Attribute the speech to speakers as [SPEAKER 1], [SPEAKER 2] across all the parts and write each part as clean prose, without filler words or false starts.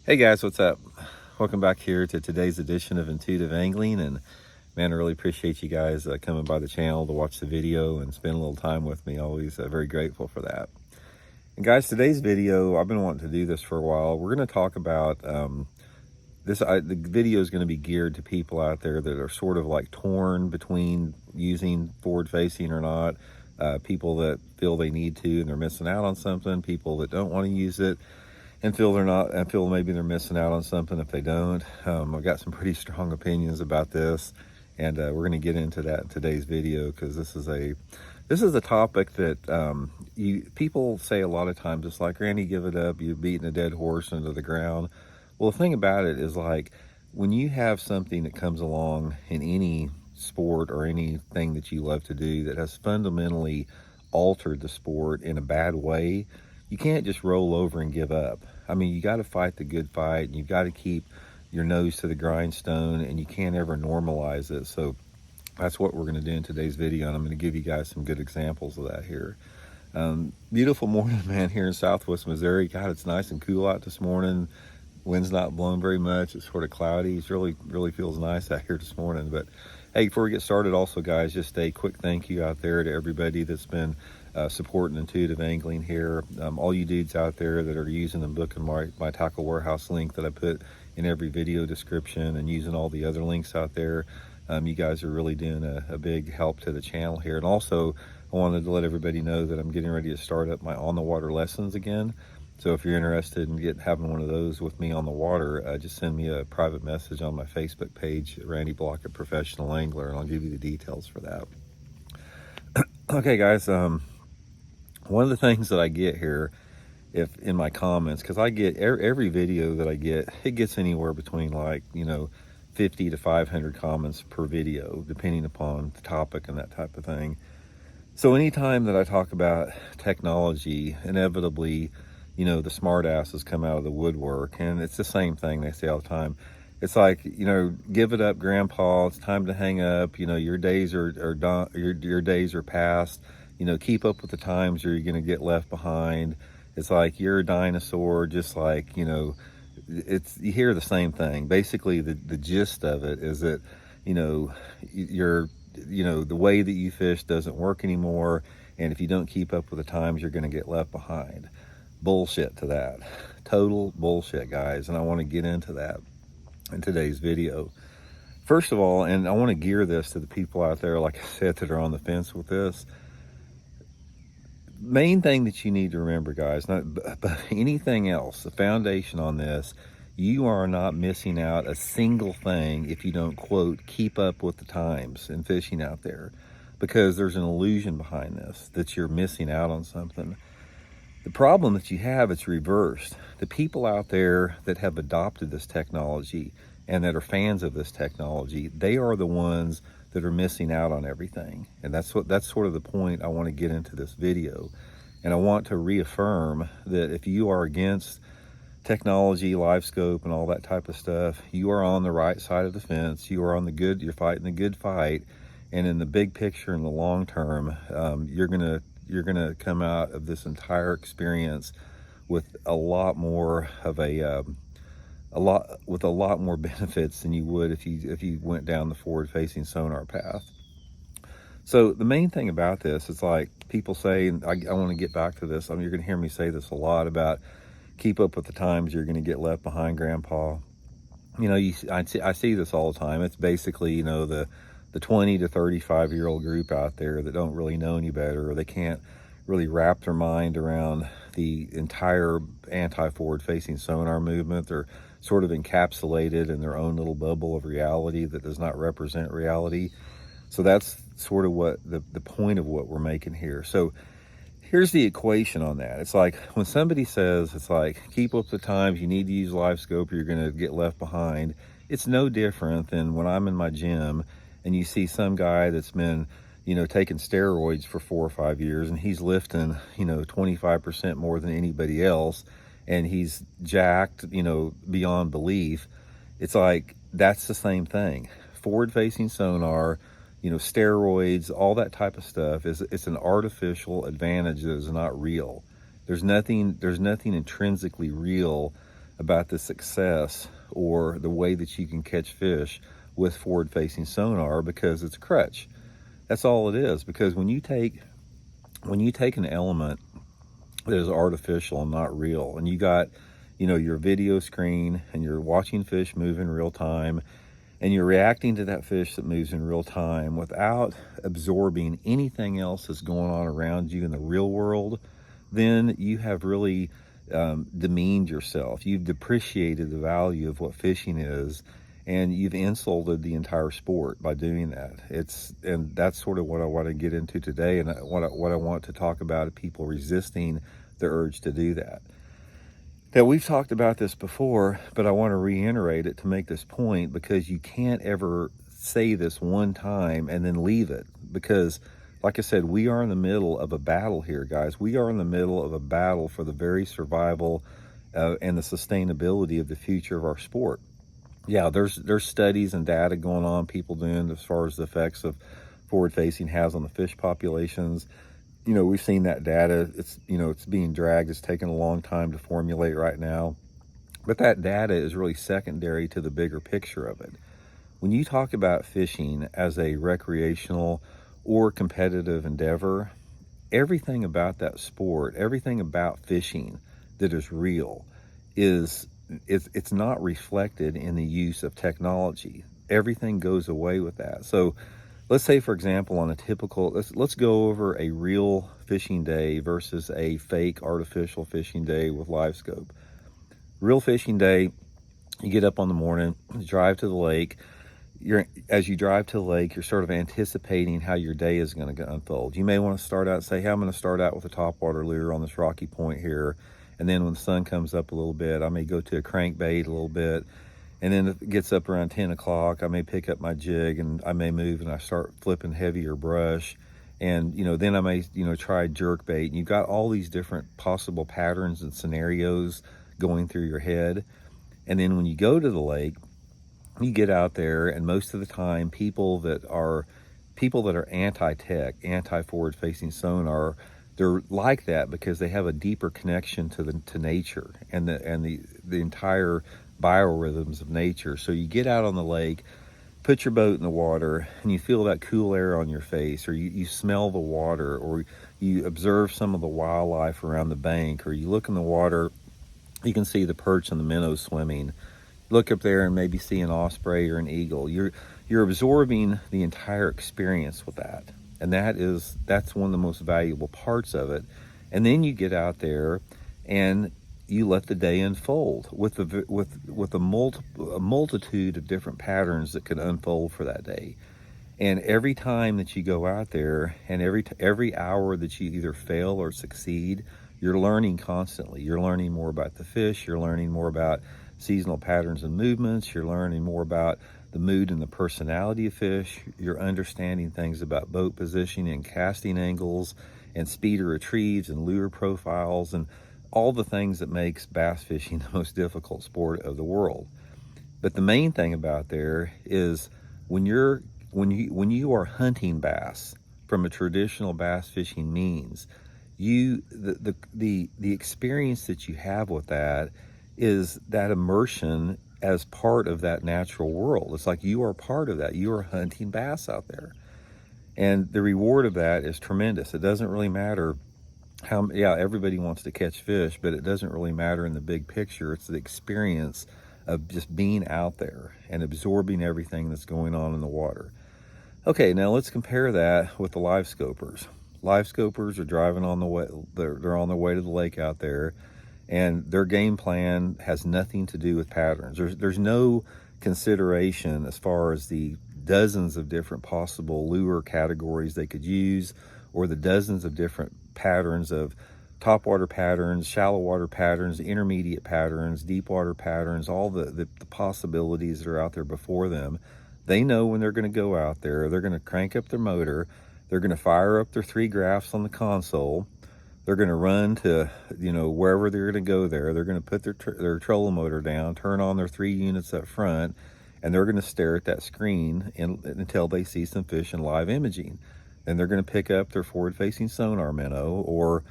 [SPEAKER 1] Hey guys, what's up? Welcome back here to today's edition of Intuitive Angling. And man, I really appreciate you guys coming by the channel to watch the video and spend a little time with me. Always very grateful for that. And guys, today's video, I've been wanting to do this for a while. We're going to talk about the video is going to be geared to people out there that are sort of like torn between using forward facing or not. People that feel they need to and they're missing out on something. People that don't want to use it and feel they're not, and feel maybe they're missing out on something if they don't. I've got some pretty strong opinions about this, and we're going to get into that in today's video, because this is a topic that people say a lot of times. It's like, Randy, give it up, you're beating a dead horse into the ground. Well, the thing about it is, like, when you have something that comes along in any sport or anything that you love to do that has fundamentally altered the sport in a bad way, you can't just roll over and give up. I mean, you got to fight the good fight, and you've got to keep your nose to the grindstone, and you can't ever normalize it. So that's what we're going to do in today's video, and I'm going to give you guys some good examples of that here. Beautiful morning, man, here in Southwest Missouri. God, it's nice and cool out this morning. Wind's not blowing very much. It's sort of cloudy. It really feels nice out here this morning. But hey, before we get started, also, guys, just a quick thank you out there to everybody that's been supporting Intuitive Angling here. All you dudes out there that are using and booking my Tackle Warehouse link that I put in every video description, and using all the other links out there. You guys are really doing a big help to the channel here. And also, I wanted to let everybody know that I'm getting ready to start up my on the water lessons again. So if you're interested in having one of those with me on the water, just send me a private message on my Facebook page, Randy Blaukat Professional Angler, and I'll give you the details for that. Okay, guys, one of the things that I get here, if in my comments, because I get every video that I get, it gets anywhere between 50 to 500 comments per video, depending upon the topic and that type of thing. So anytime that I talk about technology, inevitably, the smart asses come out of the woodwork, and it's the same thing they say all the time. It's like, give it up, Grandpa. It's time to hang up. Your days are done. Your days are past. Keep up with the times, or you're going to get left behind. It's like you're a dinosaur. Just like, you hear the same thing. Basically, the gist of it is that, the way that you fish doesn't work anymore, and if you don't keep up with the times, you're going to get left behind. Bullshit to that. Total bullshit, guys, and I want to get into that in today's video. First of all, and I want to gear this to the people out there, like I said, that are on the fence with this. Main thing that you need to remember, guys, not but anything else, the foundation on this, you are not missing out a single thing if you don't, quote, keep up with the times in fishing out there, because there's an illusion behind this that you're missing out on something. The problem that you have, it's reversed. The people out there that have adopted this technology and that are fans of this technology, they are the ones that are missing out on everything. And that's sort of the point I want to get into this video. And I want to reaffirm that if you are against technology, live scope, and all that type of stuff, you are on the right side of the fence. You are on you're fighting the good fight. And in the big picture, in the long term, you're gonna come out of this entire experience with a lot more of a lot more benefits than you would if you went down the forward-facing sonar path. So the main thing about this is, like people say, and I want to get back to this. You're going to hear me say this a lot about keep up with the times, you're going to get left behind, Grandpa. I see this all the time. It's basically, the 20 to 35-year-old group out there that don't really know any better, or they can't really wrap their mind around the entire anti-forward facing sonar movement. They're sort of encapsulated in their own little bubble of reality that does not represent reality. So that's sort of what the point of what we're making here. So here's the equation on that. It's like when somebody says, it's like, keep up the times, you need to use live scope, or you're going to get left behind. It's no different than when I'm in my gym and you see some guy that's been, taking steroids for 4 or 5 years, and he's lifting, 25% more than anybody else, and he's jacked, beyond belief. It's like, that's the same thing. Forward-facing sonar, steroids, all that type of stuff it's an artificial advantage that is not real. There's nothing intrinsically real about the success or the way that you can catch fish with forward-facing sonar, because it's a crutch. That's all it is. Because when you take an element that is artificial and not real, and you got, your video screen, and you're watching fish move in real time, and you're reacting to that fish that moves in real time without absorbing anything else that's going on around you in the real world, then you have really demeaned yourself. You've depreciated the value of what fishing is, and you've insulted the entire sport by doing that. And that's sort of what I want to get into today, and what I want to talk about, people resisting the urge to do that. Now, we've talked about this before, but I want to reiterate it to make this point, because you can't ever say this one time and then leave it. Because, like I said, we are in the middle of a battle here, guys. We are in the middle of a battle for the very survival and the sustainability of the future of our sport. Yeah, there's studies and data going on, people doing as far as the effects of forward-facing has on the fish populations. We've seen that data. It's being dragged. It's taken a long time to formulate right now. But that data is really secondary to the bigger picture of it. When you talk about fishing as a recreational or competitive endeavor, everything about that sport, everything about fishing that is real it's not reflected in the use of technology. Everything goes away with that. So let's say, for example, on a typical, let's go over a real fishing day versus a fake artificial fishing day with live scope. Real fishing day, you get up on the morning, drive to the lake. As you drive to the lake, you're sort of anticipating how your day is going to unfold. You may want to start out, say, hey, I'm going to start out with a topwater lure on this rocky point here. And then when the sun comes up a little bit, I may go to a crankbait a little bit. And then if it gets up around 10 o'clock, I may pick up my jig, and I may move and I start flipping heavier brush. And, then I may, try jerk bait. And you've got all these different possible patterns and scenarios going through your head. And then when you go to the lake, you get out there, and most of the time people that are anti-tech, anti-forward-facing sonar, they're like that because they have a deeper connection to nature and the entire biorhythms of nature. So you get out on the lake, put your boat in the water, and you feel that cool air on your face, or you smell the water, or you observe some of the wildlife around the bank, or you look in the water, you can see the perch and the minnows swimming. Look up there and maybe see an osprey or an eagle. You're absorbing the entire experience with that. And that's one of the most valuable parts of it. And then you get out there and you let the day unfold with a multitude of different patterns that could unfold for that day. And every time that you go out there, and every hour that you either fail or succeed, you're learning constantly. You're learning more about the fish. You're learning more about seasonal patterns and movements. You're learning more about the mood and the personality of fish. You're understanding things about boat positioning and casting angles and speed of retrieves and lure profiles and all the things that makes bass fishing the most difficult sport of the world. But the main thing about there is when you are hunting bass from a traditional bass fishing means, the experience that you have with that is that immersion as part of that natural world. It's like you are part of that. You are hunting bass out there. And the reward of that is tremendous. It doesn't really matter everybody wants to catch fish, but it doesn't really matter in the big picture. It's the experience of just being out there and absorbing everything that's going on in the water. Okay, now let's compare that with the live scopers. Live scopers are driving on the way, they're on their way to the lake out there, and their game plan has nothing to do with patterns. There's no consideration as far as the dozens of different possible lure categories they could use, or the dozens of different patterns of topwater patterns, shallow water patterns, intermediate patterns, deep water patterns, all the possibilities that are out there before them. They know when they're going to go out there, they're going to crank up their motor, they're going to fire up their 3 graphs on the console, they're going to run to, wherever they're going to go there, they're going to put their trolling motor down, turn on their 3 units up front, and they're going to stare at that screen until they see some fish in live imaging. Then they're going to pick up their forward-facing sonar minnow, or,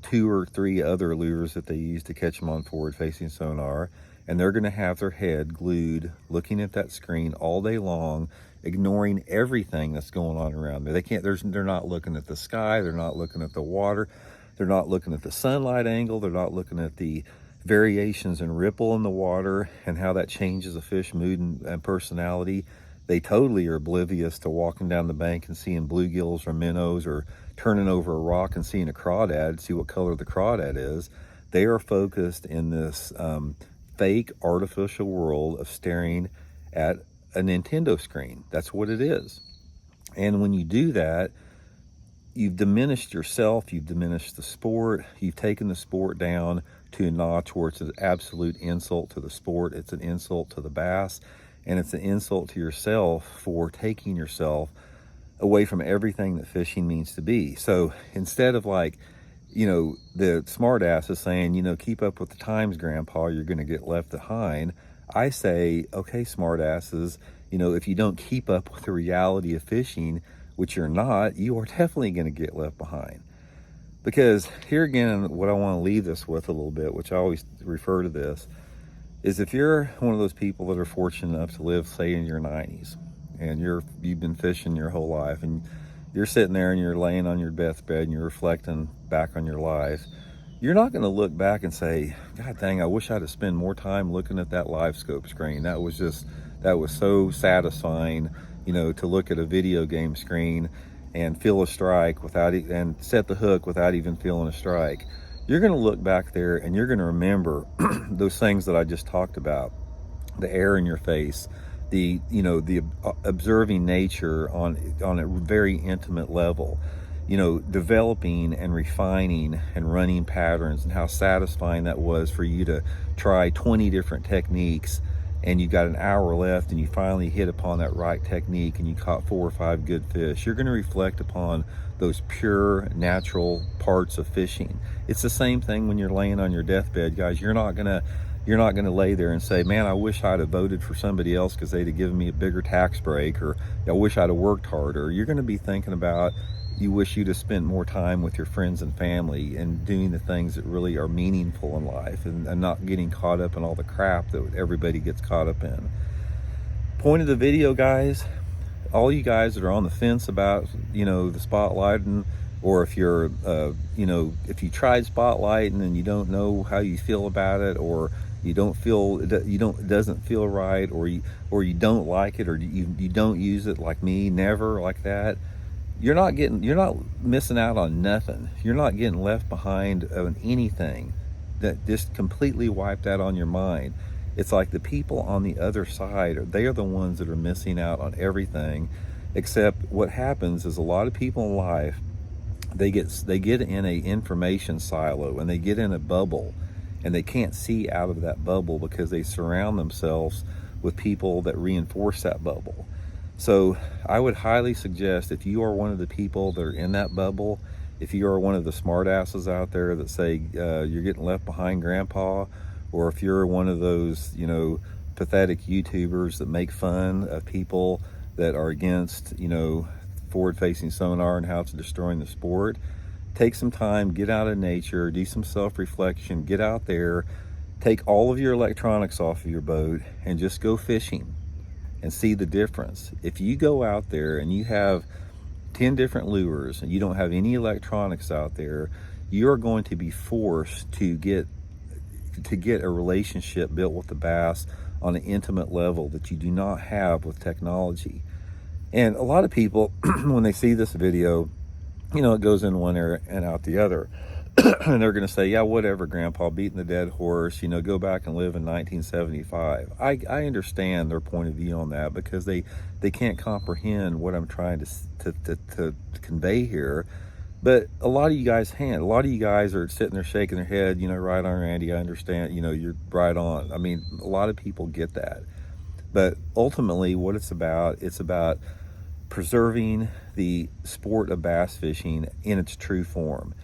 [SPEAKER 1] 2 or 3 other lures that they use to catch them on forward-facing sonar, and they're going to have their head glued looking at that screen all day long, ignoring everything that's going on around there. They're not looking at the sky, they're not looking at the water, they're not looking at the sunlight angle, they're not looking at the variations in ripple in the water and how that changes a fish mood and personality. They totally are oblivious to walking down the bank and seeing bluegills or minnows, or turning over a rock and seeing a crawdad, see what color the crawdad is. They are focused in this fake artificial world of staring at a Nintendo screen. That's what it is. And when you do that, you've diminished yourself, you've diminished the sport, you've taken the sport down to a notch where it's an absolute insult to the sport, it's an insult to the bass, and it's an insult to yourself for taking yourself away from everything that fishing means to be. So instead of, like, you know, the smart ass is saying, you know, keep up with the times, Grandpa, you're going to get left behind, I say, okay, smart asses, you know, if you don't keep up with the reality of fishing, which you're not, you are definitely going to get left behind. Because here again, what I want to leave this with a little bit, which I always refer to this, is if you're one of those people that are fortunate enough to live, say, in your 90s, and you've been fishing your whole life, and you're sitting there and you're laying on your deathbed and you're reflecting back on your life, you're not going to look back and say, God dang, I wish I'd have spent more time looking at that live scope screen. That was so satisfying, you know, to look at a video game screen and feel a strike and set the hook without even feeling a strike. You're going to look back there and you're going to remember those things that I just talked about, the air in your face, the observing nature on a very intimate level, you know, developing and refining and running patterns, and how satisfying that was for you to try 20 different techniques, and you got an hour left and you finally hit upon that right technique and you caught 4 or 5 good fish. You're going to reflect upon those pure natural parts of fishing. It's the same thing when you're laying on your deathbed, guys. You're not gonna lay there and say, man, I wish I'd have voted for somebody else because they'd have given me a bigger tax break, or I wish I'd have worked harder. You're going to be thinking about, you wish you'd have spent more time with your friends and family and doing the things that really are meaningful in life, and not getting caught up in all the crap that everybody gets caught up in. Point of the video, guys, all you guys that are on the fence about, you know, the spotlighting, or if you're, if you tried spotlighting and you don't know how you feel about it, or it doesn't feel right, or you don't like it, or you don't use it, like me, never like that, you're not missing out on nothing. You're not getting left behind on anything that just completely wiped out on your mind. It's like the people on the other side, they are the ones that are missing out on everything. Except what happens is, a lot of people in life, they get in a information silo, and they get in a bubble, and they can't see out of that bubble because they surround themselves with people that reinforce that bubble. So I would highly suggest, if you are one of the people that are in that bubble, if you are one of the smart asses out there that say you're getting left behind, Grandpa, or if you're one of those, you know, pathetic YouTubers that make fun of people that are against, you know, forward-facing sonar and how it's destroying the sport, take some time, get out of nature, do some self-reflection, get out there, take all of your electronics off of your boat, and just go fishing and see the difference. If you go out there and you have 10 different lures and you don't have any electronics out there, you're going to be forced to get a relationship built with the bass on an intimate level that you do not have with technology. And a lot of people, when they see this video, you know, it goes in one ear and out the other. And they're going to say, yeah, whatever, Grandpa, beating the dead horse, you know, go back and live in 1975. I understand their point of view on that, because they can't comprehend what I'm trying to convey here. But a lot of you guys a lot of you guys are sitting there shaking their head, you know, right on, Randy, I understand, you know, you're right on. I mean, a lot of people get that. But ultimately, what it's about preserving the sport of bass fishing in its true form.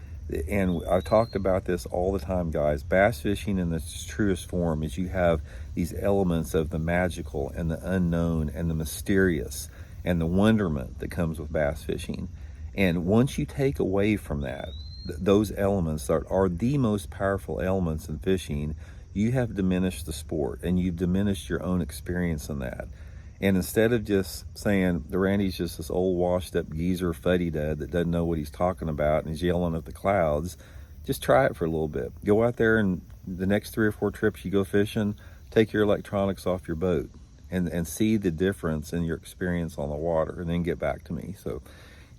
[SPEAKER 1] And I've talked about this all the time, guys. Bass fishing in its truest form is, you have these elements of the magical and the unknown and the mysterious and the wonderment that comes with bass fishing. And once you take away from that, those elements that are the most powerful elements in fishing, you have diminished the sport and you've diminished your own experience in that. And instead of just saying the Randy's just this old washed up geezer fuddy-dud that doesn't know what he's talking about and he's yelling at the clouds, just try it for a little bit. Go out there, and the next 3 or 4 trips you go fishing, take your electronics off your boat and see the difference in your experience on the water, and then get back to me. So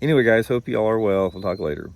[SPEAKER 1] anyway, guys, hope you all are well. We'll talk later.